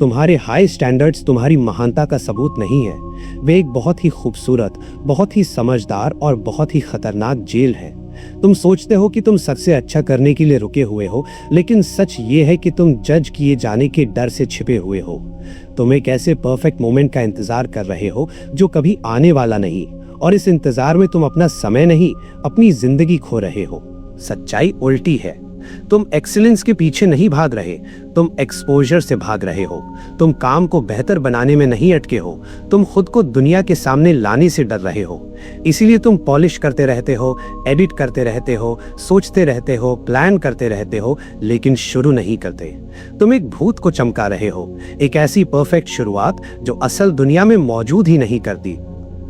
तुम्हारे high standards तुम्हारी महानता का सबूत नहीं है, वे एक बहुत ही खूबसूरत, बहुत ही समझदार और बहुत ही खतरनाक जेल है। तुम सोचते हो कि तुम सबसे अच्छा करने के लिए रुके हुए हो, लेकिन सच ये है कि तुम जज किए जाने के डर से छिपे हुए हो। तुम एक ऐसे परफेक्ट मोमेंट का इंतजार कर रहे हो जो कभी आने वाला नहीं, और इस इंतजार में तुम अपना समय नहीं, अपनी जिंदगी खो रहे हो। सच्चाई उल्टी है। तुम एक्सीलेंस के पीछे नहीं भाग रहे, तुम एक्सपोजर से भाग रहे हो। तुम काम को बेहतर बनाने में नहीं अटके हो, तुम खुद को दुनिया के सामने लाने से डर रहे हो। इसीलिए तुम पॉलिश करते रहते हो, एडिट करते रहते हो, सोचते रहते हो, प्लान करते रहते हो, लेकिन शुरू नहीं करते। तुम एक भूत को चमका रहे हो, एक ऐसी परफेक्ट शुरुआत जो असल दुनिया में मौजूद ही नहीं करती।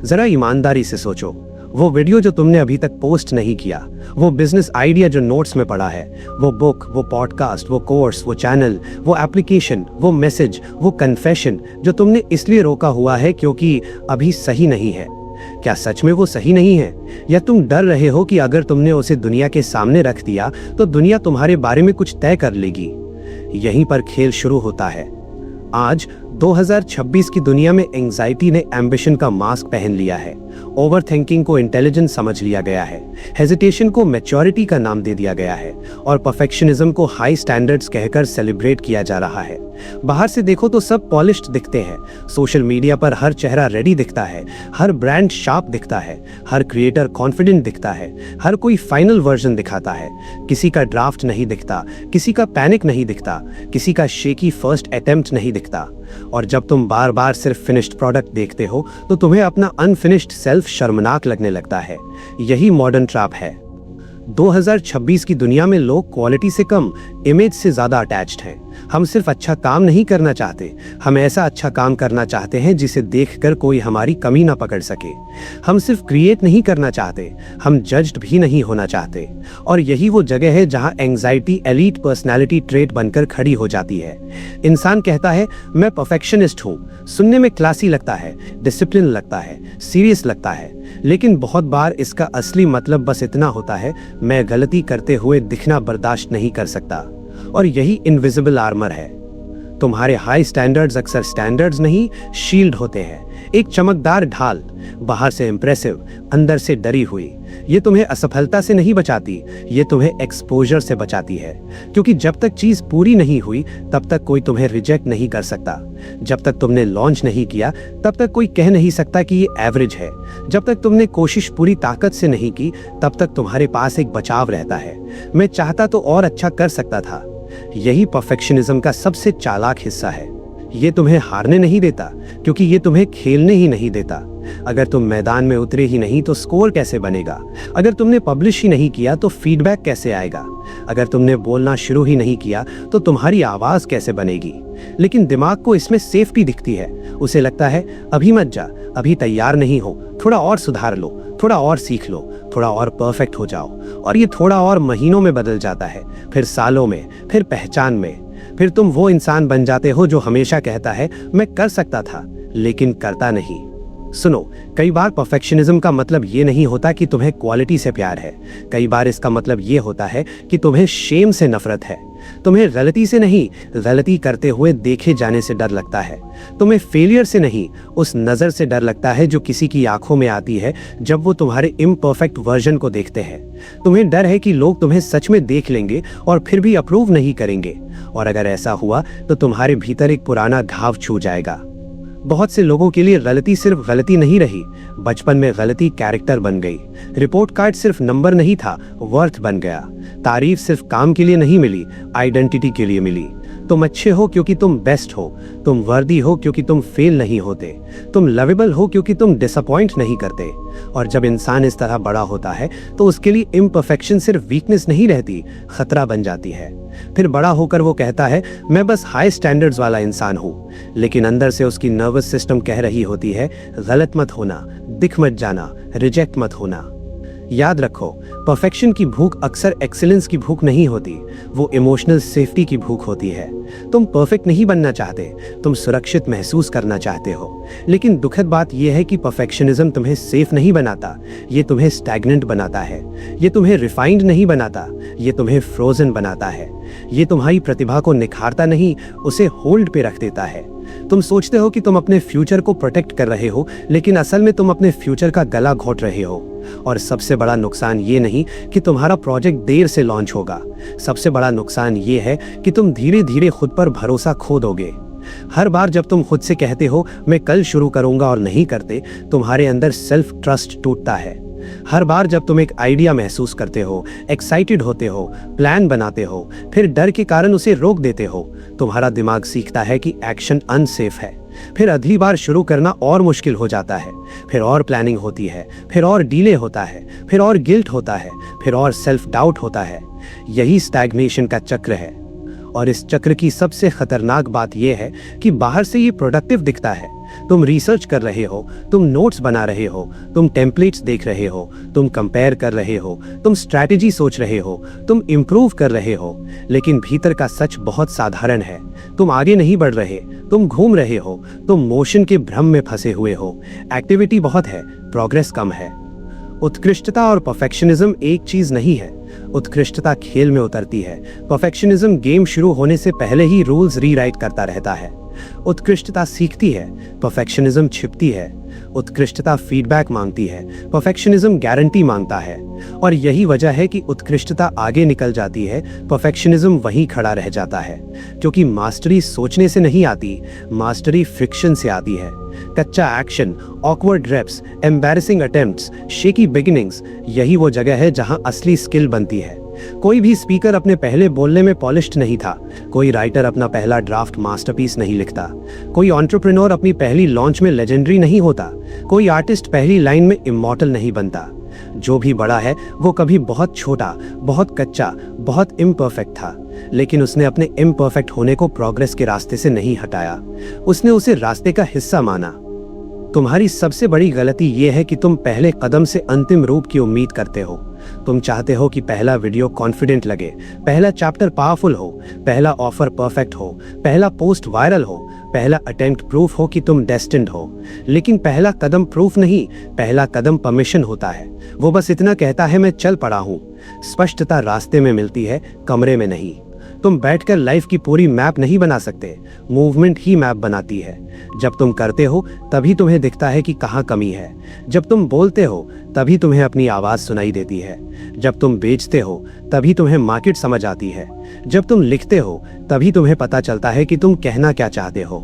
जरा ईमानदारी से सोचो, वो वीडियो जो तुमने अभी तक पोस्ट नहीं किया, वो बिजनेस आइडिया जो नोट्स में पड़ा है, वो बुक, वो पॉडकास्ट, वो कोर्स, वो चैनल, वो एप्लीकेशन, वो मैसेज, वो कन्फेशन जो तुमने इसलिए रोका हुआ है क्योंकि अभी सही नहीं है। क्या सच में वो सही नहीं है, या तुम डर रहे हो कि अगर तुमने उसे दुनिया के सामने रख दिया तो दुनिया तुम्हारे बारे में कुछ तय कर लेगी? यहीं पर खेल शुरू होता है। आज 2026 की दुनिया में एंजाइटी ने एम्बिशन का मास्क पहन लिया है, ओवर थिंकिंग को इंटेलिजेंस समझ लिया गया है, हेजिटेशन को मैच्योरिटी का नाम दे दिया गया है, और परफेक्शनिज्म को हाई स्टैंडर्ड्स कहकर सेलिब्रेट किया जा रहा है। बाहर से देखो तो सब पॉलिश्ड दिखते हैं, सोशल मीडिया पर हर चेहरा रेडी दिखता है, हर ब्रांड शार्प दिखता है, हर क्रिएटर कॉन्फिडेंट दिखता है, हर कोई फाइनल वर्जन दिखाता है। किसी का ड्राफ्ट नहीं दिखता, किसी का पैनिक नहीं दिखता, किसी का शेकी फर्स्ट अटेम्प्ट नहीं दिखता। और जब तुम बार बार सिर्फ फिनिश्ड प्रोडक्ट देखते हो तो तुम्हें अपना अनफिनिश्ड सेल्फ शर्मनाक लगने लगता है। यही मॉडर्न ट्रैप है। 2026 की दुनिया में लोग क्वालिटी से कम इमेज से ज्यादा अटैच्ड हैं। हम सिर्फ अच्छा काम नहीं करना चाहते, हम ऐसा अच्छा काम करना चाहते हैं जिसे देखकर कोई हमारी कमी ना पकड़ सके। हम सिर्फ क्रिएट नहीं करना चाहते, हम जज्ड भी नहीं होना चाहते। और यही वो जगह है जहां एंजाइटी एलीट पर्सनालिटी ट्रेट बनकर खड़ी हो जाती है। इंसान कहता है मैं परफेक्शनिस्ट हूं, सुनने में क्लासी लगता है, डिसिप्लिन लगता है, सीरियस लगता है, लेकिन बहुत बार इसका असली मतलब बस इतना होता है, मैं गलती करते हुए दिखना बर्दाश्त नहीं कर सकता। और यही इनविजिबल आर्मर है। तुम्हारे हाई स्टैंडर्ड्स अक्सर स्टैंडर्ड्स नहीं, शील्ड होते हैं। एक चमकदार ढाल, बाहर से इंप्रेसिव, अंदर से डरी हुई। ये तुम्हें असफलता से नहीं बचाती, ये तुम्हें एक्सपोजर से बचाती है। क्योंकि जब तक चीज पूरी नहीं हुई तब तक कोई तुम्हें रिजेक्ट नहीं कर सकता। जब तक तुमने लॉन्च नहीं किया तब तक कोई कह नहीं सकता कि ये एवरेज है। जब तक तुमने कोशिश पूरी ताकत से नहीं की तब तक तुम्हारे पास एक बचाव रहता है, मैं चाहता तो और अच्छा कर सकता था। यही परफेक्शनिज्म का सबसे चालाक हिस्सा है। ये तुम्हें हारने नहीं देता, क्योंकि ये तुम्हें खेलने ही नहीं देता। अगर तुम मैदान में उतरे ही नहीं तो स्कोर कैसे बनेगा? अगर तुमने पब्लिश ही नहीं किया तो फीडबैक कैसे आएगा? अगर तुमने बोलना शुरू ही नहीं किया तो तुम्हारी आवाज कैसे बनेगी? लेकिन दिमाग को इसमें सेफ्टी दिखती है। उसे लगता है अभी मत जा, अभी तैयार नहीं हो, थोड़ा और सुधार लो, थोड़ा और सीख लो, थोड़ा और परफेक्ट हो जाओ। और ये थोड़ा और महीनों में बदल जाता है, फिर सालों में, फिर पहचान में। फिर तुम वो इंसान बन जाते हो जो हमेशा कहता है मैं कर सकता था, लेकिन करता नहीं। सुनो, कई बार परफेक्शनिज्म का मतलब ये नहीं होता कि तुम्हें क्वालिटी से प्यार है। कई बार इसका मतलब ये होता है कि तुम्हें शेम से नफरत है। तुम्हें गलती से नहीं, गलती करते हुए देखे जाने से डर लगता है। तुम्हें फेलियर से नहीं, उस नजर से डर लगता है जो किसी की आंखों में आती है जब वो तुम्हारे इम्परफेक्ट वर्जन को देखते हैं। तुम्हें डर है कि लोग तुम्हें सच में देख लेंगे और फिर भी अप्रूव नहीं करेंगे, और अगर ऐसा हुआ तो तुम्हारे भीतर एक पुराना घाव छू जाएगा। बहुत से लोगों के लिए गलती सिर्फ गलती नहीं रही, बचपन में गलती कैरेक्टर बन गई। रिपोर्ट कार्ड सिर्फ नंबर नहीं था, वर्थ बन गया। तारीफ सिर्फ काम के लिए नहीं मिली, आइडेंटिटी के लिए मिली। तुम अच्छे हो क्योंकि तुम बेस्ट हो, तुम वर्दी हो क्योंकि तुम फेल नहीं होते, तुम लवेबल हो क्योंकि तुम डिसअपॉइंट नहीं करते। और जब इंसान इस तरह बड़ा होता है तो उसके लिए इम्परफेक्शन सिर्फ वीकनेस नहीं रहती, खतरा बन जाती है। फिर बड़ा होकर वो कहता है मैं बस हाई स्टैंडर्ड्स वाला इंसान हूँ, लेकिन अंदर से उसकी नर्वस सिस्टम कह रही होती है गलत मत होना, दिख मत जाना, रिजेक्ट मत होना। याद रखो, परफेक्शन की भूख अक्सर एक्सीलेंस की भूख नहीं होती, वो इमोशनल सेफ्टी की भूख होती है। तुम परफेक्ट नहीं बनना चाहते, तुम सुरक्षित महसूस करना चाहते हो। लेकिन दुखद बात यह है कि परफेक्शनिज्म तुम्हें सेफ नहीं बनाता, ये तुम्हें स्टैग्नेंट बनाता है। ये तुम्हें रिफाइंड नहीं बनाता, ये तुम्हें फ्रोजन बनाता है। ये तुम्हारी प्रतिभा को निखारता नहीं, उसे होल्ड पे रख देता है। तुम सोचते हो कि तुम अपने फ्यूचर को प्रोटेक्ट कर रहे हो, लेकिन असल में तुम अपने फ्यूचर का गला घोट रहे हो। और सबसे बड़ा नुकसान ये नहीं कि तुम्हारा प्रोजेक्ट देर से लॉन्च होगा, सबसे बड़ा नुकसान ये है कि तुम धीरे धीरे खुद पर भरोसा खो दोगे। हर बार जब तुम खुद से कहते हो मैं कल शुरू करूंगा और नहीं करते, तुम्हारे अंदर सेल्फ ट्रस्ट टूटता है। हर बार जब तुम एक आइडिया महसूस करते हो, एक्साइटेड होते हो, प्लान बनाते हो, फिर डर के कारण उसे रोक देते हो, तुम्हारा दिमाग सीखता है कि एक्शन अनसेफ है। फिर अगली बार शुरू करना और मुश्किल हो जाता है, फिर और प्लानिंग होती है, फिर और डिले होता है, फिर और गिल्ट होता है, फिर और सेल्फ डाउट होता है। यही स्टैग्नेशन का चक्र है। और इस चक्र की सबसे खतरनाक बात यह है कि बाहर से ये प्रोडक्टिव दिखता है। तुम रिसर्च कर रहे हो, तुम नोट्स बना रहे हो, तुम टेम्पलेट्स देख रहे हो, तुम कंपेयर कर रहे हो, तुम स्ट्रैटेजी सोच रहे हो, तुम इंप्रूव कर रहे हो, लेकिन भीतर का सच बहुत साधारण है। तुम आगे नहीं बढ़ रहे, तुम घूम रहे हो, तुम मोशन के भ्रम में फंसे हुए हो। एक्टिविटी बहुत है, प्रोग्रेस कम है। उत्कृष्टता और परफेक्शनिज्म एक चीज नहीं है। उत्कृष्टता खेल में उतरती है, परफेक्शनिज्म गेम शुरू होने से पहले ही रूल्स रीराइट करता रहता है। उत्कृष्टता सीखती है, परफेक्शनिज्म छिपती है। उत्कृष्टता फीडबैक मांगती है, परफेक्शनिज्म गारंटी मांगता है। और यही वजह है कि उत्कृष्टता आगे निकल जाती है, परफेक्शनिज्म वहीं खड़ा रह जाता है। क्योंकि मास्टरी सोचने से नहीं आती, मास्टरी फ्रिक्शन से आती है। कच्चा action, awkward reps, embarrassing attempts, shaky beginnings, यही वो जगह है जहां असली स्किल बनती है। कोई भी स्पीकर अपने पहले बोलने में पॉलिश्ड नहीं था, कोई राइटर अपना पहला ड्राफ्ट मास्टरपीस नहीं लिखता, कोई एंटरप्रेन्योर अपनी पहली लॉन्च में लेजेंडरी नहीं होता, कोई आर्टिस्ट पहली लाइन में इमॉर्टल नहीं बनता। जो भी बड़ा है वो कभी बहुत छोटा, बहुत कच्चा, बहुत इम्परफेक्ट था, लेकिन उसने अपने इम्परफेक्ट होने को प्रोग्रेस के रास्ते से नहीं हटाया, उसने उसे रास्ते का हिस्सा माना। तुम्हारी सबसे बड़ी गलती यह है कि तुम पहले कदम से अंतिम रूप की उम्मीद करते हो। तुम चाहते हो कि पहला वीडियो कॉन्फिडेंट लगे, पहला चैप्टर पावरफुल हो, पहला ऑफर परफेक्ट हो, पहला पोस्ट वायरल हो, पहला अटेम्प्ट प्रूफ हो कि तुम डेस्टिन्ड हो। लेकिन पहला कदम प्रूफ नहीं, पहला कदम परमिशन होता है। वो बस इतना कहता है मैं चल पड़ा हूँ। स्पष्टता रास्ते में मिलती है, कमरे में नहीं। तुम बैठकर लाइफ की पूरी मैप नहीं बना सकते, मूवमेंट ही मैप बनाती है। जब तुम करते हो तभी तुम्हें दिखता है कि कहाँ कमी है। जब तुम बोलते हो तभी तुम्हें अपनी आवाज सुनाई देती है। जब तुम बेचते हो तभी तुम्हें मार्केट समझ आती है। जब तुम लिखते हो तभी तुम्हें पता चलता है कि तुम कहना क्या चाहते हो।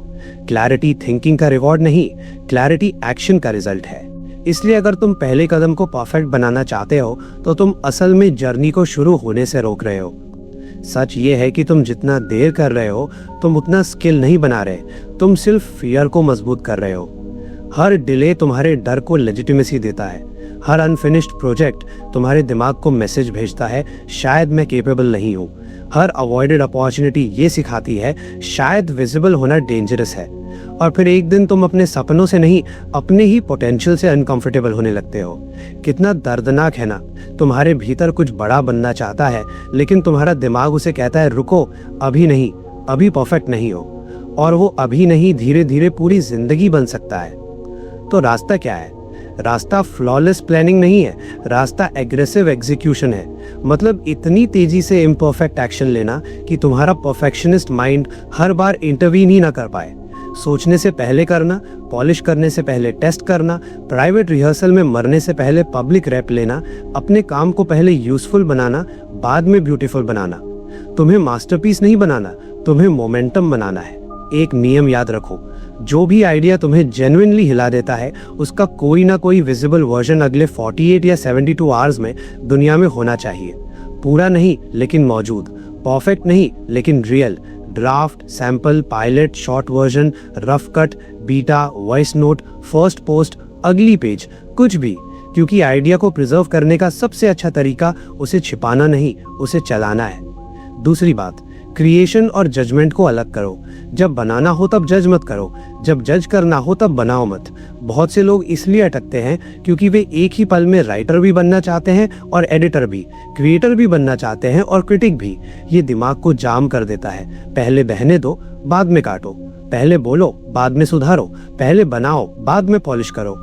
क्लैरिटी थिंकिंग का रिवॉर्ड नहीं, क्लैरिटी एक्शन का रिजल्ट है। इसलिए अगर तुम पहले कदम को परफेक्ट बनाना चाहते हो तो तुम असल में जर्नी को शुरू होने से रोक रहे हो। सच ये है कि तुम जितना देर कर रहे हो तुम उतना स्किल नहीं बना रहे, तुम सिर्फ फियर को मजबूत कर रहे हो। हर डिले तुम्हारे डर को लेजिटिमेसी देता है। हर अनफिनिश्ड प्रोजेक्ट तुम्हारे दिमाग को मैसेज भेजता है शायद मैं केपेबल नहीं हूँ। हर अवॉइडेड अपॉर्चुनिटी ये सिखाती है शायद विजिबल होना डेंजरस है। और फिर एक दिन तुम अपने सपनों से नहीं, अपने ही पोटेंशियल से अनकंफर्टेबल होने लगते हो। कितना दर्दनाक है ना, तुम्हारे भीतर कुछ बड़ा बनना चाहता है, लेकिन तुम्हारा दिमाग उसे कहता है रुको, अभी नहीं, अभी परफेक्ट नहीं हो। और वो अभी नहीं धीरे धीरे पूरी जिंदगी बन सकता है। तो रास्ता क्या है? रास्ता फ्लॉलेस प्लानिंग नहीं है, रास्ता एग्रेसिव एग्जीक्यूशन है। मतलब इतनी तेजी से इम्परफेक्ट एक्शन लेना कि तुम्हारा परफेक्शनिस्ट माइंड हर बार इंटरवीन ही ना कर पाए। सोचने से पहले करना, पॉलिश करने से पहले टेस्ट करना, प्राइवेट रिहर्सल में मरने से पहले पब्लिक रैप लेना, अपने काम को पहले यूजफुल बनाना, बाद में ब्यूटीफुल बनाना। तुम्हें मास्टरपीस नहीं बनाना, तुम्हें मोमेंटम बनाना है। एक नियम याद रखो, जो भी आइडिया तुम्हें जेन्युइनली हिला देता है उसका कोई ना कोई विजिबल वर्जन अगले 48 या 72 आवर्स में दुनिया में होना चाहिए। पूरा नहीं लेकिन मौजूद, परफेक्ट नहीं लेकिन real. Draft, sample, pilot, short version, rough cut, beta, voice note, first post, अगली पेज, कुछ भी। क्योंकि आइडिया को प्रिजर्व करने का सबसे अच्छा तरीका उसे छिपाना नहीं, उसे चलाना है। दूसरी बात, क्रिएशन और जजमेंट को अलग करो। जब बनाना हो तब जज मत करो, जब जज करना हो तब बनाओ मत। बहुत से लोग इसलिए अटकते हैं क्योंकि वे एक ही पल में राइटर भी बनना चाहते हैं और एडिटर भी, क्रिएटर भी बनना चाहते हैं और क्रिटिक भी। ये दिमाग को जाम कर देता है। पहले बहने दो, बाद में काटो। पहले बोलो, बाद में सुधारो। पहले बनाओ, बाद में पॉलिश करो।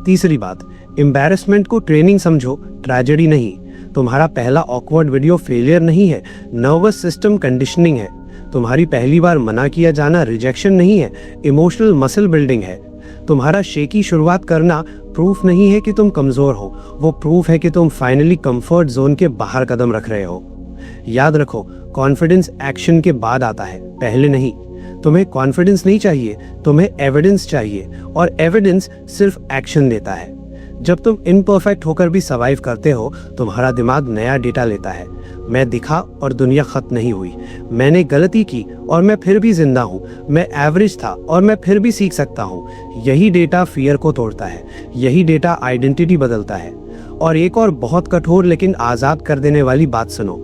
तीसरी बात, एम्बैरेसमेंट को ट्रेनिंग समझो, ट्रेजेडी नहीं। तुम्हारा पहला ऑकवर्ड वीडियो फेलियर नहीं है, नर्वस सिस्टम कंडीशनिंग है। तुम्हारी पहली बार मना किया जाना रिजेक्शन नहीं है, इमोशनल मसल बिल्डिंग है। तुम्हारा शेकी शुरुआत करना प्रूफ नहीं है कि तुम कमजोर हो, वो प्रूफ है कि तुम फाइनली कंफर्ट जोन के बाहर कदम रख रहे हो। याद रखो, कॉन्फिडेंस एक्शन के बाद आता है, पहले नहीं। तुम्हें कॉन्फिडेंस नहीं चाहिए, तुम्हें एविडेंस चाहिए, और एविडेंस सिर्फ एक्शन देता है। जब तुम इम्परफेक्ट होकर भी सर्वाइव करते हो, तुम्हारा दिमाग नया डेटा लेता है। मैं दिखा और दुनिया खत्म नहीं हुई, मैंने गलती की और मैं फिर भी जिंदा हूँ, मैं एवरेज था और मैं फिर भी सीख सकता हूँ। यही डेटा फियर को तोड़ता है, यही डेटा आइडेंटिटी बदलता है। और एक और बहुत कठोर लेकिन आज़ाद कर देने वाली बात सुनो,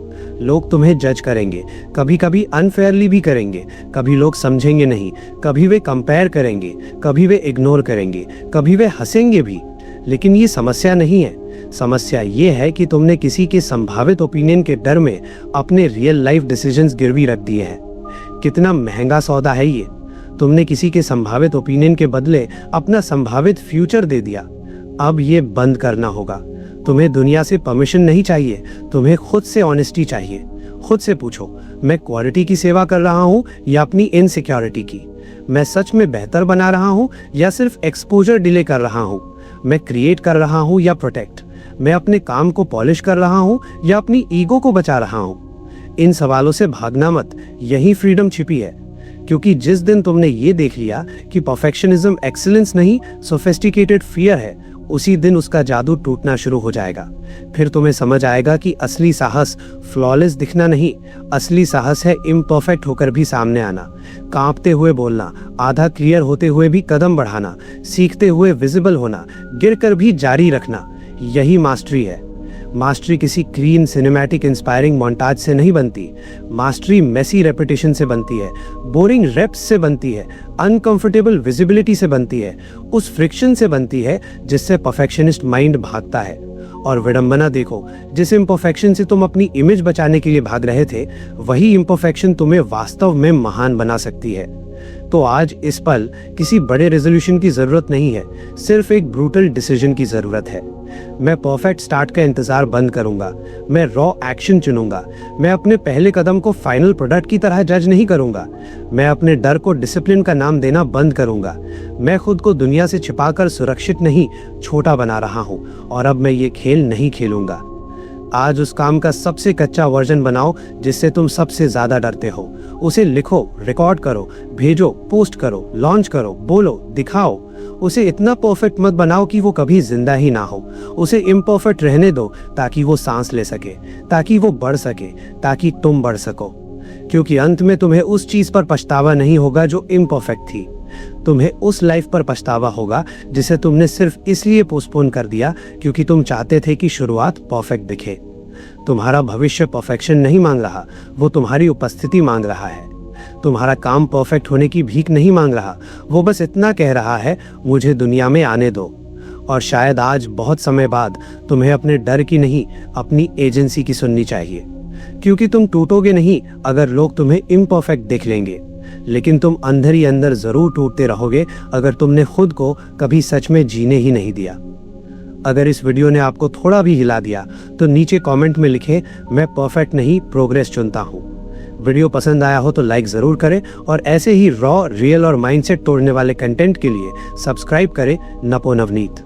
लोग तुम्हें जज करेंगे, कभी कभी अनफेयरली भी करेंगे, कभी लोग समझेंगे नहीं, कभी वे कंपेयर करेंगे, कभी वे इग्नोर करेंगे, कभी वे हंसेंगे भी। लेकिन ये समस्या नहीं है। समस्या ये है कि तुमने किसी के संभावित ओपिनियन के डर में अपने रियल लाइफ डिसीजंस गिरवी रख दिए हैं। कितना महंगा सौदा है ये। तुमने किसी के संभावित ओपिनियन के बदले अपना संभावित फ्यूचर दे दिया। अब ये बंद करना होगा। तुम्हें दुनिया से परमिशन नहीं चाहिए, तुम्हें खुद से ऑनेस्टी चाहिए। खुद से पूछो, मैं क्वालिटी की सेवा कर रहा हूँ या अपनी इनसिक्योरिटी की? मैं सच में बेहतर बना रहा हूँ या सिर्फ एक्सपोजर डिले कर रहा हूँ? मैं क्रिएट कर रहा हूँ या प्रोटेक्ट? मैं अपने काम को पॉलिश कर रहा हूँ या अपनी ईगो को बचा रहा हूँ? इन सवालों से भागना मत, यही फ्रीडम छिपी है। क्योंकि जिस दिन तुमने ये देख लिया कि परफेक्शनिज्म एक्सीलेंस नहीं, सोफिस्टिकेटेड फियर है, उसी दिन उसका जादू टूटना शुरू हो जाएगा। फिर तुम्हें समझ आएगा कि असली साहस फ्लॉलेस दिखना नहीं, असली साहस है इम्परफेक्ट होकर भी सामने आना, कांपते हुए बोलना, आधा क्लियर होते हुए भी कदम बढ़ाना, सीखते हुए विजिबल होना, गिरकर भी जारी रखना। यही मास्टरी है। मास्टरी किसी क्लीन सिनेमैटिक इंस्पायरिंग मोन्टाज से नहीं बनती। मास्टरी मेसी रेपिटेशन से बनती है, बोरिंग रेप्स से बनती है, अनकंफर्टेबल विजिबिलिटी से बनती है, उस फ्रिक्शन से बनती है जिससे परफेक्शनिस्ट माइंड भागता है। और विडंबना देखो, जिस इम्परफेक्शन से तुम अपनी इमेज बचाने के लिए भाग रहे थे, वही इम्परफेक्शन तुम्हें वास्तव में महान बना सकती है। तो आज इस पल किसी बड़े रेजोल्यूशन की जरूरत नहीं है, सिर्फ एक ब्रूटल डिसीजन की जरूरत है। मैं परफेक्ट स्टार्ट का इंतजार बंद करूंगा, मैं रॉ एक्शन चुनूंगा, मैं अपने पहले कदम को फाइनल प्रोडक्ट की तरह जज नहीं करूंगा, मैं अपने डर को डिसिप्लिन का नाम देना बंद करूंगा। मैं खुद को दुनिया से छिपाकर सुरक्षित नहीं, छोटा बना रहा हूं, और अब मैं ये खेल नहीं खेलूंगा। आज उस काम का सबसे कच्चा वर्जन बनाओ जिससे तुम सबसे ज्यादा डरते हो। उसे लिखो, रिकॉर्ड करो, भेजो, पोस्ट करो, लॉन्च करो, बोलो, दिखाओ। उसे इतना परफेक्ट मत बनाओ कि वो कभी जिंदा ही ना हो। उसे इम्परफेक्ट रहने दो ताकि वो सांस ले सके, ताकि वो बढ़ सके, ताकि तुम बढ़ सको। क्योंकि अंत में तुम्हें उस चीज पर पछतावा नहीं होगा जो इम्परफेक्ट थी। तुम्हें उस लाइफ पर पछतावा होगा जिसे तुमने सिर्फ इसलिए पोस्टपोन कर दिया क्योंकि तुम चाहते थे कि शुरुआत परफेक्ट दिखे। तुम्हारा भविष्य परफेक्शन नहीं मांग रहा, वो तुम्हारी उपस्थिति मांग रहा है। तुम्हारा काम परफेक्ट होने की भीख नहीं मांग रहा, वो बस इतना कह रहा है, मुझे दुनिया में आने दो। और शायद आज बहुत समय बाद तुम्हें अपने डर की नहीं, अपनी एजेंसी की सुननी चाहिए। क्योंकि तुम टूटोगे नहीं अगर लोग तुम्हें इम्परफेक्ट देख लेंगे, लेकिन तुम अंदर ही अंदर जरूर टूटते रहोगे अगर तुमने खुद को कभी सच में जीने ही नहीं दिया। अगर इस वीडियो ने आपको थोड़ा भी हिला दिया तो नीचे कमेंट में लिखें, मैं परफेक्ट नहीं, प्रोग्रेस चुनता हूँ। वीडियो पसंद आया हो तो लाइक जरूर करें, और ऐसे ही रॉ, रियल और माइंडसेट तोड़ने वाले कंटेंट के लिए सब्सक्राइब करें नपो नवनीत।